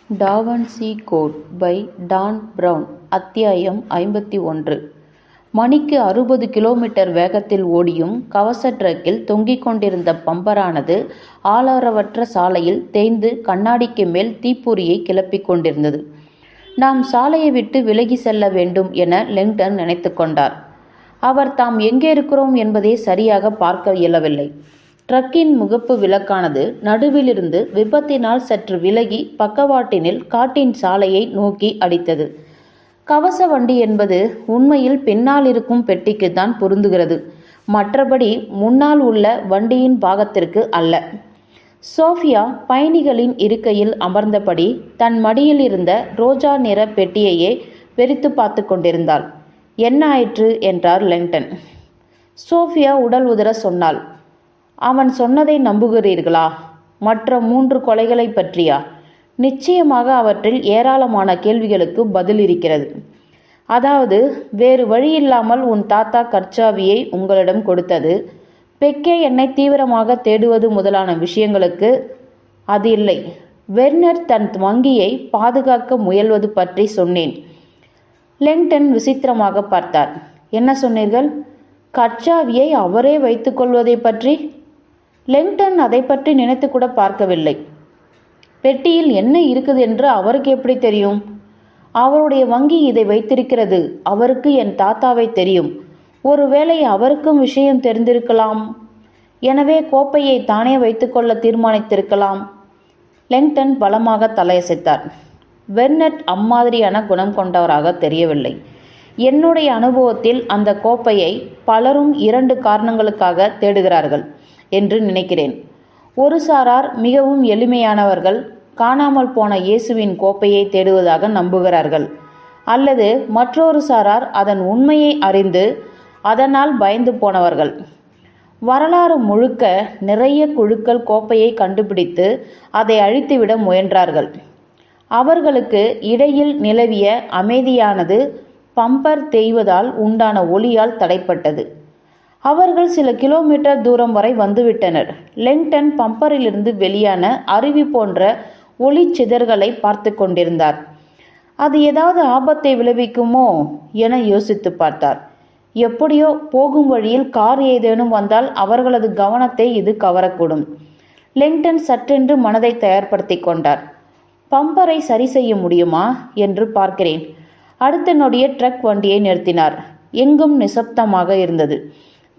டா Vinci Code by Dan Brown. அத்தியாயம் 51. மணிக்கு 60 கிலோமீட்டர் வேகத்தில் ஓடியும் கவச ட்ரக்கில் தொங்கிக் கொண்டிருந்த பம்பரானது ஆளரவற்ற சாலையில் தேய்ந்து கண்ணாடிக்கு மேல் தீப்பொறியை கிளப்பிக் கொண்டிருந்தது. நாம் சாலையை விட்டு விலகி செல்ல வேண்டும் என லெங்டன் நினைத்து கொண்டார். அவர் தாம் எங்கே இருக்கிறோம் என்பதை சரியாக பார்க்க இயலவில்லை. ட்ரக்கின் முகப்பு விளக்கானது நடுவிலிருந்து விபத்தினால் சற்று விலகி பக்கவாட்டினில் காட்டின் சாலையை நோக்கி அடித்தது. கவச வண்டி என்பது உண்மையில் பின்னால் இருக்கும் பெட்டிக்குத்தான் பொருந்துகிறது, மற்றபடி முன்னால் உள்ள வண்டியின் பாகத்திற்கு அல்ல. சோஃபியா பயணிகளின் இருக்கையில் அமர்ந்தபடி தன் மடியில் இருந்த ரோஜா நிற பெட்டியையே வெறித்து பார்த்து கொண்டிருந்தாள். என்ன ஆயிற்று என்றார் லெங்டன். சோஃபியா உடல் உதற சொன்னாள். அவன் சொன்னதை நம்புகிறீர்களா? மற்ற 3 கொலைகளை பற்றியா? நிச்சயமாக அவற்றில் ஏராளமான கேள்விகளுக்கு பதில் இருக்கிறது. அதாவது, வேறு வழியில்லாமல் உன் தாத்தா கர்ச்சாவியை உங்களிடம் கொடுத்தது, பெக்கே என்னை தீவிரமாக தேடுவது முதலான விஷயங்களுக்கு அது இல்லை. வெர்னர் தன் வங்கியை பாதுகாக்க முயல்வது பற்றி சொன்னேன். லெங்டன் விசித்திரமாக பார்த்தார். என்ன சொன்னீர்கள்? கர்ச்சாவியை அவரே வைத்துக் கொள்வதை பற்றி? லெங்டன் அதை பற்றி நினைத்து கூட பார்க்கவில்லை. பெட்டியில் என்ன இருக்குது என்று அவருக்கு எப்படி தெரியும்? அவருடைய வங்கி இதை வைத்திருக்கிறது. அவருக்கு என் தாத்தாவை தெரியும். ஒருவேளை அவருக்கும் விஷயம் தெரிந்திருக்கலாம். எனவே கோப்பையை தானே வைத்துக்கொள்ள தீர்மானித்திருக்கலாம். லெங்டன் பலமாக தலையசைத்தார். வெர்னட் அம்மாதிரியான குணம் கொண்டவராக தெரியவில்லை. என்னுடைய அனுபவத்தில் அந்த கோப்பையை பலரும் 2 காரணங்களுக்காக தேடுகிறார்கள் என்று நினைக்கிறேன். ஒரு சாரார் மிகவும் எளிமையானவர்கள் காணாமல் போன இயேசுவின் கோப்பையை தேடுவதாக நம்புகிறார்கள். அல்லது மற்றொரு சாரார் அதன் உண்மையை அறிந்து அதனால் பயந்து போனவர்கள். வரலாறு முழுக்க நிறைய குழுக்கள் கோப்பையை கண்டுபிடித்து அதை அழித்துவிட முயன்றார்கள். அவர்களுக்கு இடையில் நிலவிய அமைதியானது பம்பர் தேய்வதால் உண்டான ஒளியால் தடைப்பட்டது. அவர்கள் சில கிலோமீட்டர் தூரம் வரை வந்துவிட்டனர். லெங்டன் பம்பரிலிருந்து வெளியான அருவி போன்ற ஒளி சிதறலை பார்த்து கொண்டிருந்தார். அது ஏதாவது ஆபத்தை விளைவிக்குமோ என யோசித்து பார்த்தார். எப்படியோ போகும் வழியில் கார் ஏதேனும் வந்தால் அவர்களது கவனத்தை இது கவரக்கூடும். லெங்டன் சற்றென்று மனதை தயார்படுத்தி கொண்டார். பம்பரை சரி செய்ய முடியுமா என்று பார்க்கிறேன். அடுத்த நொடியே ட்ரக் வண்டியை நிறுத்தினார். எங்கும் நிசப்தமாக இருந்தது.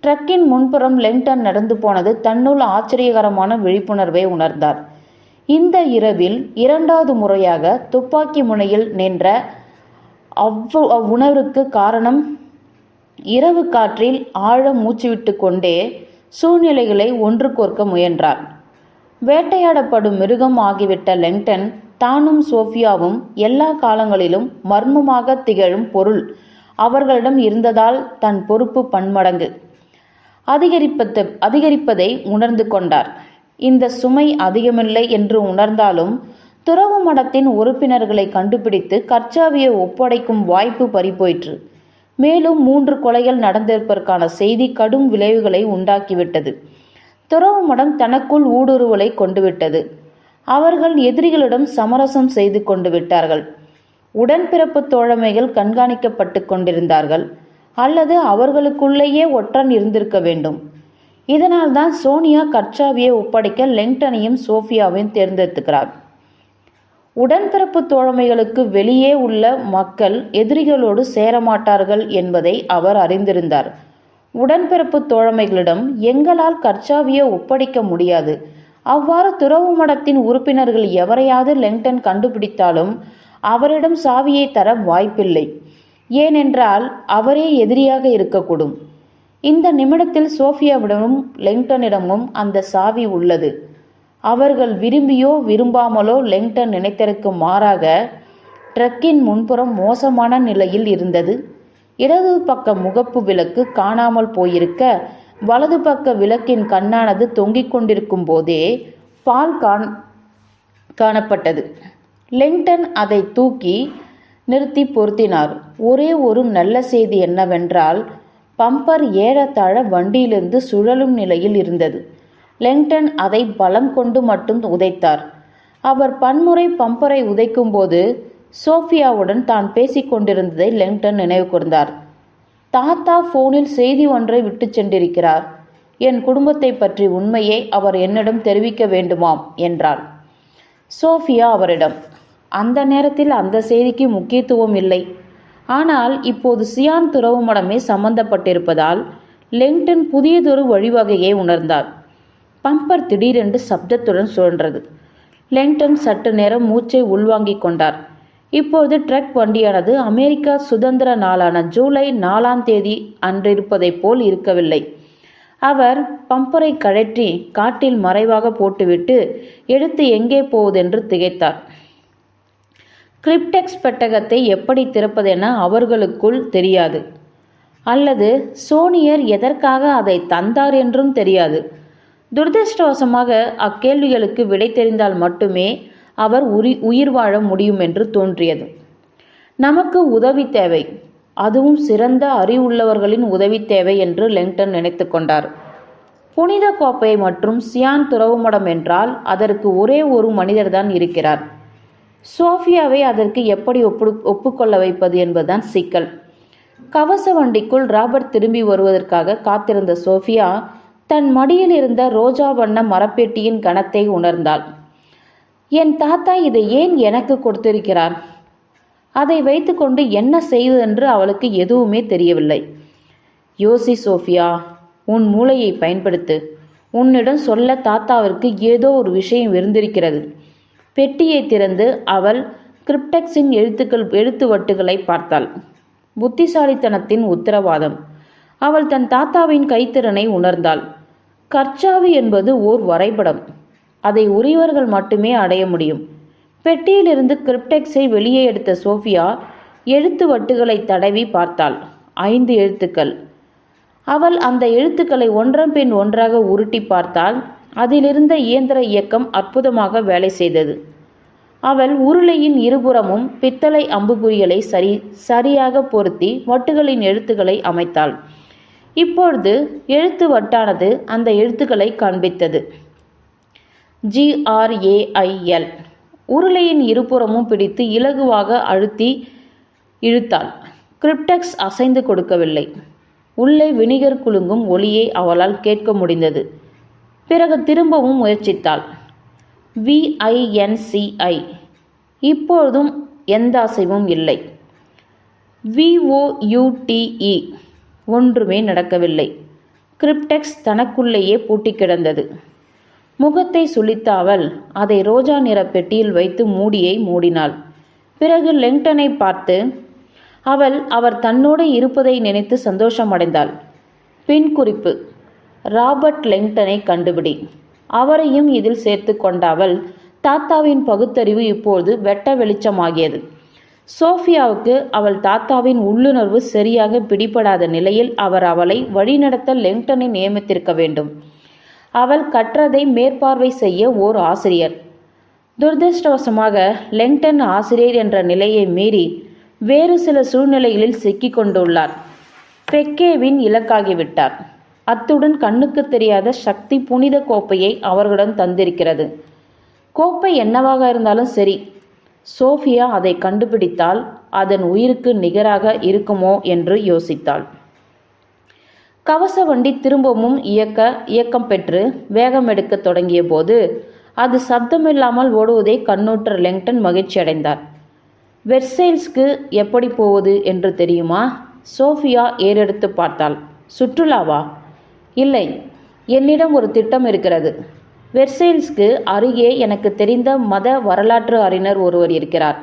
ட்ரக்கின் முன்புறம் லெங்டன் நடந்து போனது தன்னுள் ஆச்சரியகரமான விழிப்புணர்வை உணர்ந்தார். இந்த இரவில் 2வது முறையாக துப்பாக்கி முனையில் நின்ற அவ்வுணர்வுக்கு காரணம். இரவு காற்றில் ஆழ மூச்சுவிட்டு கொண்டே சூழ்நிலைகளை ஒன்று கோர்க்க முயன்றார். வேட்டையாடப்படும் மிருகம் ஆகிவிட்ட லெங்டன் தானும் சோஃபியாவும் எல்லா காலங்களிலும் மர்மமாக திகழும் பொருள் அவர்களிடம் இருந்ததால் தன் பொறுப்பு பன்மடங்கு அதிகரிப்பதை உணர்ந்து கொண்டார். இந்த சுமை அதிகமில்லை என்று உணர்ந்தாலும் துறவு மடத்தின் உறுப்பினர்களை கண்டுபிடித்து கர்ச்சாவியை ஒப்படைக்கும் வாய்ப்பு பறிபோயிற்று. மேலும் 3 கொலைகள் நடந்திருப்பதற்கான செய்தி கடும் விளைவுகளை உண்டாக்கிவிட்டது. துறவு மடம் தனக்குள் ஊடுருவலை கொண்டுவிட்டது. அவர்கள் எதிரிகளிடம் சமரசம் செய்து கொண்டு விட்டார்கள். உடன்பிறப்பு தோழமைகள் கண்காணிக்கப்பட்டு கொண்டிருந்தார்கள். அல்லது அவர்களுக்குள்ளேயே ஒற்றன் இருந்திருக்க வேண்டும். இதனால்தான் சோனியா கர்ச்சாவியை ஒப்படைக்க லெங்டனையும் சோஃபியாவையும் தேர்ந்தெடுக்கிறார். உடன்பிறப்பு தோழமைகளுக்கு வெளியே உள்ள மக்கள் எதிரிகளோடு சேரமாட்டார்கள் என்பதை அவர் அறிந்திருந்தார். உடன்பிறப்பு தோழமைகளிடம் எங்களால் கர்ச்சாவியை ஒப்படைக்க முடியாது. அவ்வாறு துறவு மடத்தின் உறுப்பினர்கள் எவரையாவது லெங்டன் கண்டுபிடித்தாலும் அவரிடம் சாவியை தர வாய்ப்பில்லை. ஏனென்றால் அவரே எதிரியாக இருக்கக்கூடும். இந்த நிமிடத்தில் சோஃபியாவிடமும் லெங்டனிடமும் அந்த சாவி உள்ளது. அவர்கள் விரும்பியோ விரும்பாமலோ லெங்டன் நினைத்ததற்கு மாறாக ட்ரக்கின் முன்புறம் மோசமான நிலையில் இருந்தது. இடது பக்க முகப்பு விளக்கு காணாமல் போயிருக்க வலது பக்க விளக்கின் கண்ணானது தொங்கிக் கொண்டிருக்கும் போதே பால் காணப்பட்டது. லெங்டன் அதை தூக்கி நிறுத்தி பொருத்தினார். ஒரே ஒரு நல்ல செய்தி என்னவென்றால் பம்பர் ஏறத்தாழ வண்டியிலிருந்து சுழலும் நிலையில் இருந்தது. லெங்டன் அதை பலம் கொண்டு மட்டும் உதைத்தார். அவர் பன்முறை பம்பரை உதைக்கும்போது சோஃபியாவுடன் தான் பேசிக் கொண்டிருந்ததை லெங்டன் நினைவு கூர்ந்தார். தாத்தா போனில் செய்தி ஒன்றை விட்டு சென்றிருக்கிறார். என் குடும்பத்தை பற்றி உண்மையை அவர் என்னிடம் தெரிவிக்க வேண்டுமாம் என்றாள் சோஃபியா அவரிடம். அந்த நேரத்தில் அந்த செய்திக்கு முக்கியத்துவம் இல்லை. ஆனால் இப்போது சியான் துறவு மடமே சம்பந்தப்பட்டிருப்பதால் லெங்டன் புதியதொரு வழிவகையை உணர்ந்தார். பம்பர் திடீரென்று சப்தத்துடன் சுழன்றது. லெங்டன் சற்று நேரம் மூச்சை உள்வாங்கிக் கொண்டார். இப்போது ட்ரக் வண்டியானது அமெரிக்கா சுதந்திர நாளான ஜூலை 4ஆம் தேதி அன்றிருப்பதைப் போல் இருக்கவில்லை. அவர் பம்பரை கழற்றி காட்டில் மறைவாக போட்டுவிட்டு எடுத்து எங்கே போவதென்று திகைத்தார். கிரிப்டெக்ஸ் பெட்டகத்தை எப்படி திறப்பதென அவர்களுக்குள் தெரியாது. அல்லது சோனியர் எதற்காக அதை தந்தார் என்றும் தெரியாது. துரதிருஷ்டவசமாக அக்கேள்விகளுக்கு விடை தெரிந்தால் மட்டுமே அவர் உயிர் வாழ முடியும் என்று தோன்றியது. நமக்கு உதவி தேவை, அதுவும் சிறந்த அறிவுள்ளவர்களின் உதவி தேவை என்று லெங்டன் நினைத்து கொண்டார். புனித கோப்பை மற்றும் சியான் துறவுமடம் என்றால் அதற்கு ஒரே ஒரு மனிதர்தான் இருக்கிறார். சோஃபியாவை அதற்கு எப்படி ஒப்புக்கொள்ள வைப்பது என்பதுதான் சிக்கல். கவச வண்டிக்குள் ராபர்ட் திரும்பி வருவதற்காக காத்திருந்த சோஃபியா தன் மடியில் இருந்த ரோஜா வண்ண மரப்பெட்டியின் கனத்தை உணர்ந்தாள். என் தாத்தா இதை ஏன் எனக்கு கொடுத்திருக்கிறார்? அதை வைத்துக்கொண்டு என்ன செய்வதென்று அவளுக்கு எதுவுமே தெரியவில்லை. யோசி சோஃபியா, உன் மூளையை பயன்படுத்து. உன்னிடம் சொல்ல தாத்தாவிற்கு ஏதோ ஒரு விஷயம் இருந்திருக்கிறது. பெட்டியை திறந்து அவள் கிரிப்டெக்ஸின் எழுத்துவட்டுகளை பார்த்தாள். புத்திசாலித்தனத்தின் உத்தரவாதம். அவள் தன் தாத்தாவின் கைத்திறனை உணர்ந்தாள். கர்ச்சாவி என்பது ஓர் வரைபடம். அதை உரியவர்கள் மட்டுமே அடைய முடியும். பெட்டியிலிருந்து கிரிப்டெக்ஸை வெளியே எடுத்த சோஃபியா எழுத்துவட்டுகளை தடவி பார்த்தாள். 5 எழுத்துக்கள். அவள் அந்த எழுத்துக்களை ஒன்றன் பின் ஒன்றாக உருட்டி பார்த்தால் அதிலிருந்த இயந்திர இயக்கம் அற்புதமாக வேலை செய்தது. அவள் உருளையின் இருபுறமும் பித்தளை அம்புக்குறிகளை சரியாக பொருத்தி வட்டுகளின் எழுத்துக்களை அமைத்தாள். இப்பொழுது எழுத்து வட்டானது அந்த எழுத்துக்களை காண்பித்தது. GRAIL. உருளையின் இருபுறமும் பிடித்து இலகுவாக அழுத்தி இழுத்தாள். கிரிப்டெக்ஸ் அசைந்து கொடுக்கவில்லை. உள்ளே வினிகர் குலுங்கும் ஒலியை அவளால் கேட்க முடிந்தது. பிறகு திரும்பவும் முயற்சித்தாள். VINCI. இப்பொழுதும் எந்த அசைவும் இல்லை. VOUTE. ஒன்றுமே நடக்கவில்லை. கிரிப்டெக்ஸ் தனக்குள்ளேயே பூட்டி கிடந்தது. முகத்தை சுளித்த அவள் அதை ரோஜா நிற பெட்டியில் வைத்து மூடியை மூடினாள். பிறகு லெங்டனை பார்த்து அவர் தன்னோடு இருப்பதை நினைத்து சந்தோஷமடைந்தாள். பின் குறிப்பு: ராபர்ட் லெங்டனை கண்டுபிடி. அவரையும் இதில் சேர்த்து கொண்ட அவள் தாத்தாவின் பகுத்தறிவு இப்போது வெட்ட வெளிச்சமாகியது. சோஃபியாவுக்கு அவள் தாத்தாவின் உள்ளுணர்வு சரியாக பிடிபடாத நிலையில் அவர் அவளை வழிநடத்த லெங்டனை நியமித்திருக்க வேண்டும். அவள் கற்றதை மேற்பார்வை செய்ய ஓர் ஆசிரியர். துரதிருஷ்டவசமாக லெங்டன் ஆசிரியர் என்ற நிலையை மீறி வேறு சில சூழ்நிலைகளில் சிக்கி கொண்டுள்ளார். பெக்கேவின் இலக்காகிவிட்டார். அத்துடன் கண்ணுக்கு தெரியாத சக்தி புனித கோப்பையை அவர்களிடம் தந்திருக்கிறது. கோப்பை என்னவாக இருந்தாலும் சரி, சோஃபியா அதை கண்டுபிடித்தால் அதன் உயிருக்கு நிகராக இருக்குமோ என்று யோசித்தாள். கவச வண்டி திரும்பவும் இயக்கம் பெற்று வேகம் எடுக்க தொடங்கிய போது அது சப்தமில்லாமல் ஓடுவதை கண்ணுற்ற லெங்டன் மகிழ்ச்சி அடைந்தார். வெர்சைல்ஸ்க்கு எப்படி போவது என்று தெரியுமா? சோஃபியா ஏறெடுத்து பார்த்தாள். சுற்றுலாவா? இல்லை, என்னிடம் ஒரு திட்டம் இருக்கிறது. வெர்சைல்ஸ்க்கு அருகே எனக்கு தெரிந்த மத வரலாற்று அறிஞர் ஒருவர் இருக்கிறார்.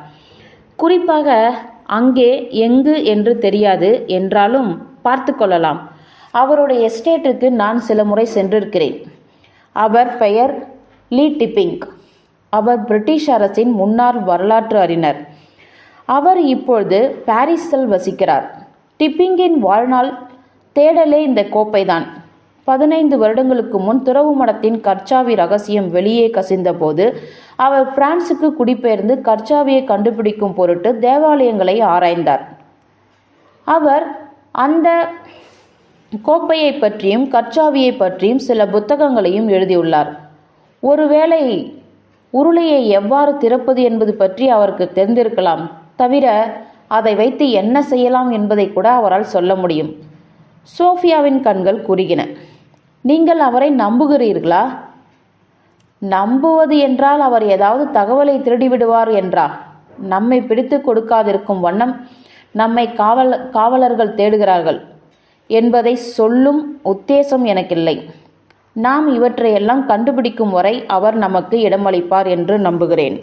குறிப்பாக அங்கே எங்கு என்று தெரியாது என்றாலும் பார்த்து கொள்ளலாம். அவருடைய எஸ்டேட்டுக்கு நான் சில முறை சென்றிருக்கிறேன். அவர் பெயர் லீ டிப்பிங். அவர் பிரிட்டிஷ் அரசின் முன்னாள் வரலாற்று அறிஞர். அவர் இப்பொழுது பாரிஸில் வசிக்கிறார். டிப்பிங்கின் வாழ்நாள் தேடலே இந்த கோப்பைதான். 15 வருடங்களுக்கு முன் துறவு மடத்தின் கர்ச்சாவி ரகசியம் வெளியே கசிந்த போது அவர் பிரான்சுக்கு குடிபெயர்ந்து கர்ச்சாவியை கண்டுபிடிக்கும் பொருட்டு தேவாலயங்களை ஆராய்ந்தார். அவர் அந்த கோப்பையை பற்றியும் கர்ச்சாவியை பற்றியும் சில புத்தகங்களையும் எழுதியுள்ளார். ஒருவேளை உருளையை எவ்வாறு திறப்பது என்பது பற்றி அவருக்கு தெரிந்திருக்கலாம். தவிர அதை வைத்து என்ன செய்யலாம் என்பதை கூட அவரால் சொல்ல முடியும். சோஃபியாவின் கண்கள் குறுகின. நீங்கள் அவரை நம்புகிறீர்களா? நம்புவது என்றால் அவர் ஏதாவது தகவலை திருடிவிடுவார் என்றா? நம்மை பிடித்து கொடுக்காதிருக்கும் வண்ணம் நம்மை காவலர்கள் தேடுகிறார்கள் என்பதை சொல்லும் உத்தேசம் எனக்கில்லை. நாம் இவற்றையெல்லாம் கண்டுபிடிக்கும் வரை அவர் நமக்கு இடமளிப்பார் என்று நம்புகிறேன்.